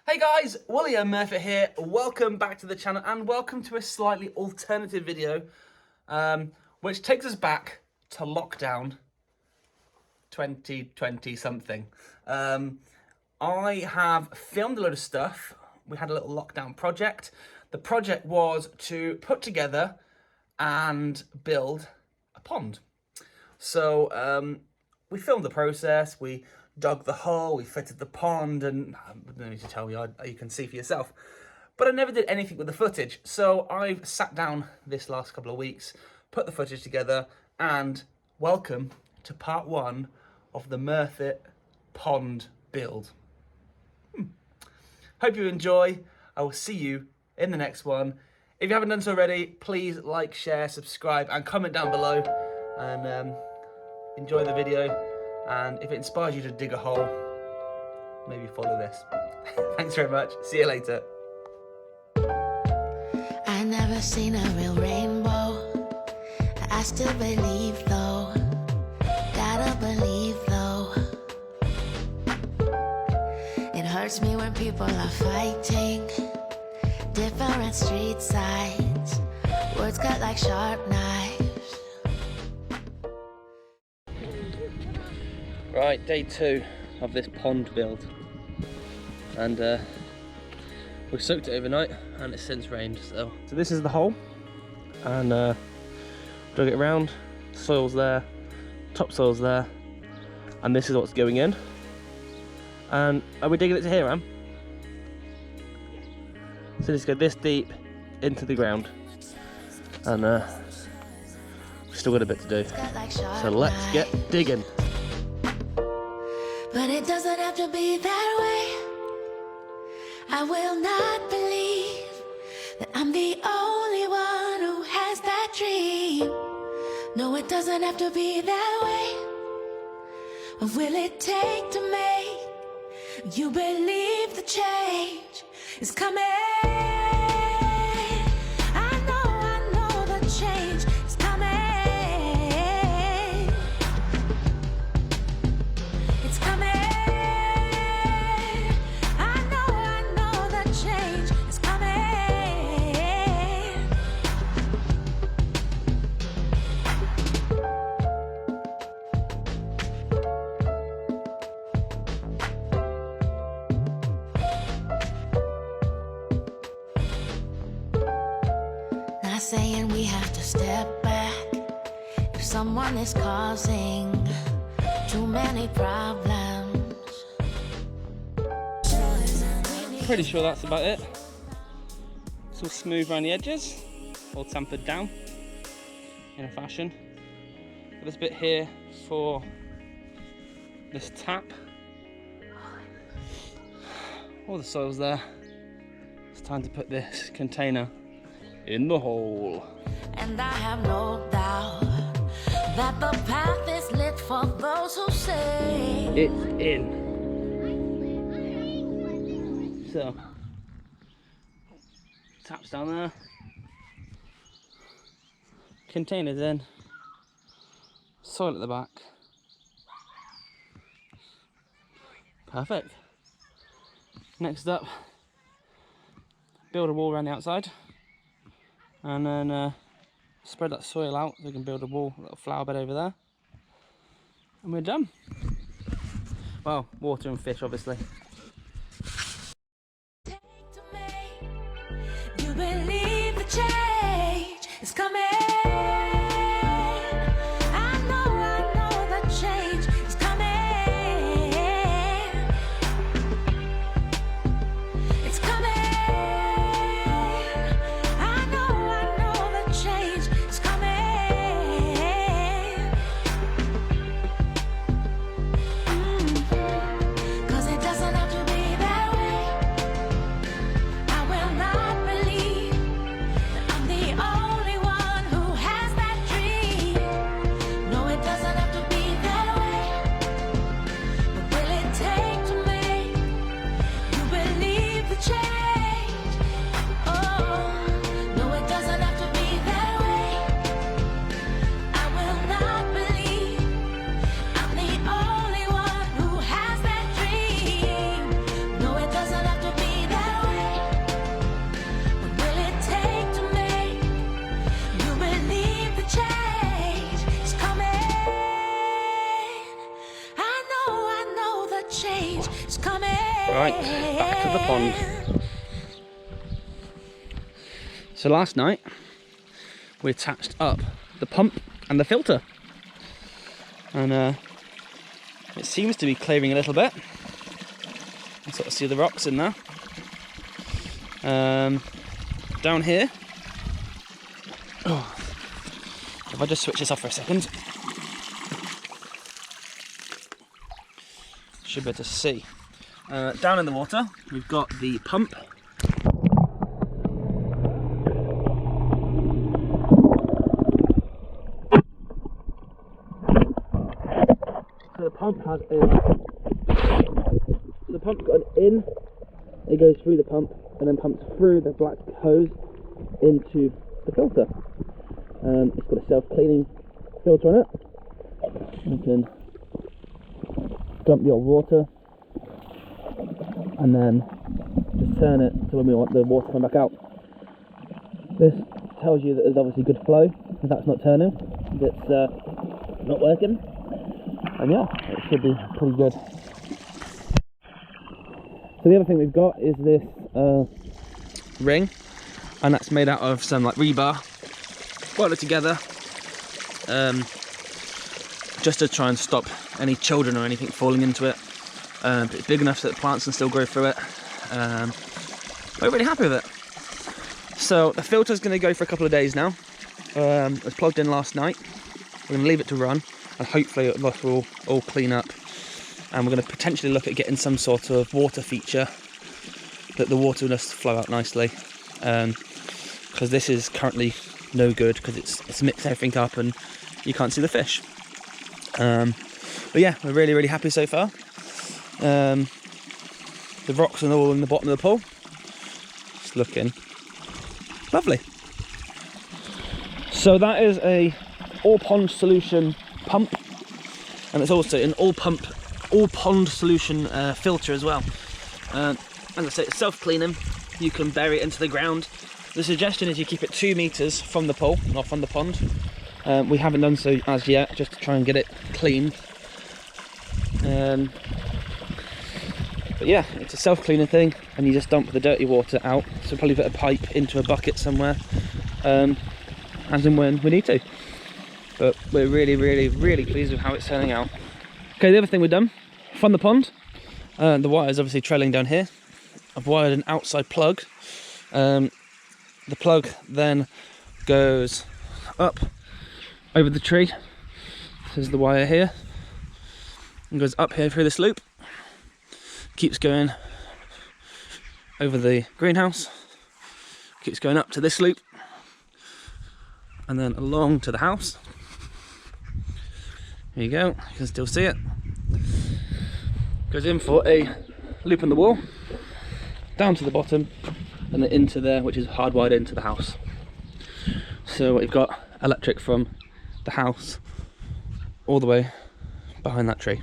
Hey guys, William Murfitt here. Welcome back to the channel and welcome to a slightly alternative video which takes us back to lockdown 2020 something. I have filmed a load of stuff. We had a little lockdown project. The project was to put together and build a pond. So we filmed the process, we dug the hole, we fitted the pond, and I don't need to tell you, you can see for yourself. But I never did anything with the footage, so I've sat down this last couple of weeks, put the footage together, and welcome to part one of the Murfitt pond build. Hope you enjoy. I will see you in the next one. If you haven't done so already, please like, share, subscribe, and comment down below, and enjoy the video. And if it inspires you to dig a hole, maybe follow this. Thanks very much. See you later. I never seen a real rainbow. I still believe though. Gotta believe though. It hurts me when people are fighting. Different street sides. Words cut like sharp knives. Right, day 2 of this pond build, and we soaked it overnight and it's since rained. So this is the hole, and dug it around, soil's there, topsoil's there, and this is what's going in. And are we digging it to here, Am? So let's go this deep into the ground, and we've still got a bit to do, so let's get digging. But it doesn't have to be that way. I will not believe that I'm the only one who has that dream. No, it doesn't have to be that way. What will it take to make you believe the change is coming? I know the change is coming. It's coming. I know the change is coming. Not saying we have to step back if someone is causing too many problems. Pretty sure that's about it. It's all smooth around the edges, all tampered down in a fashion. Got this bit here for this tap. All the soil's there. It's time to put this container in the hole. And I have no doubt that the path is lit for those who say It's in. So, taps down there. Container's in. Soil at the back. Perfect. Next up, build a wall around the outside, and then spread that soil out so we can build a wall, a little flower bed over there, and we're done. Well, water and fish, obviously. to make you believe the change is coming. I know the change is coming. It's coming. I know the change is coming. 'Cause it doesn't Right, back to the pond. So last night we attached up the pump and the filter, and it seems to be clearing a little bit. You can sort of see the rocks in there. Down here, if I just switch this off for a second, should be able to see. Down in the water, we've got the pump. So the pump has the pump's got an in. It goes through the pump and then pumps through the black hose into the filter. It's got a self-cleaning filter on it. You can dump the old water and then just turn it to when we want the water to come back out. This tells you that there's obviously good flow. If that's not turning, it's not working. And yeah, it should be pretty good. So the other thing we've got is this ring, and that's made out of some like rebar, welded together, just to try and stop any children or anything falling into it. But it's big enough so that the plants can still grow through it. We're really happy with it. So the filter's going to go for a couple of days now. It was plugged in last night. We're going to leave it to run, and hopefully it will all clean up. And we're going to potentially look at getting some sort of water feature that the water will just flow out nicely, because this is currently no good because it's mixed everything up and you can't see the fish. But yeah, we're really happy so far. The rocks are all in the bottom of the pool. It's looking lovely. So that is a all pond solution pump, and it's also an all pond solution filter as well. As I say, it's self-cleaning. You can bury it into the ground. The suggestion is you keep it 2 meters from the pool, not from the pond. We haven't done so as yet, just to try and get it clean. But yeah, it's a self-cleaning thing, and you just dump the dirty water out. So probably put a pipe into a bucket somewhere, as and when we need to. But we're really pleased with how it's turning out. Okay, the other thing we've done from the pond, the wire is obviously trailing down here. I've wired an outside plug. The plug then goes up over the tree. There's the wire here, and goes up here through this loop. Keeps going over the greenhouse. Keeps going up to this loop, and then along to the house. There you go, you can still see it. Goes in for a loop on the wall, down to the bottom, and then into there, which is hardwired into the house. So we've got electric from the house all the way behind that tree.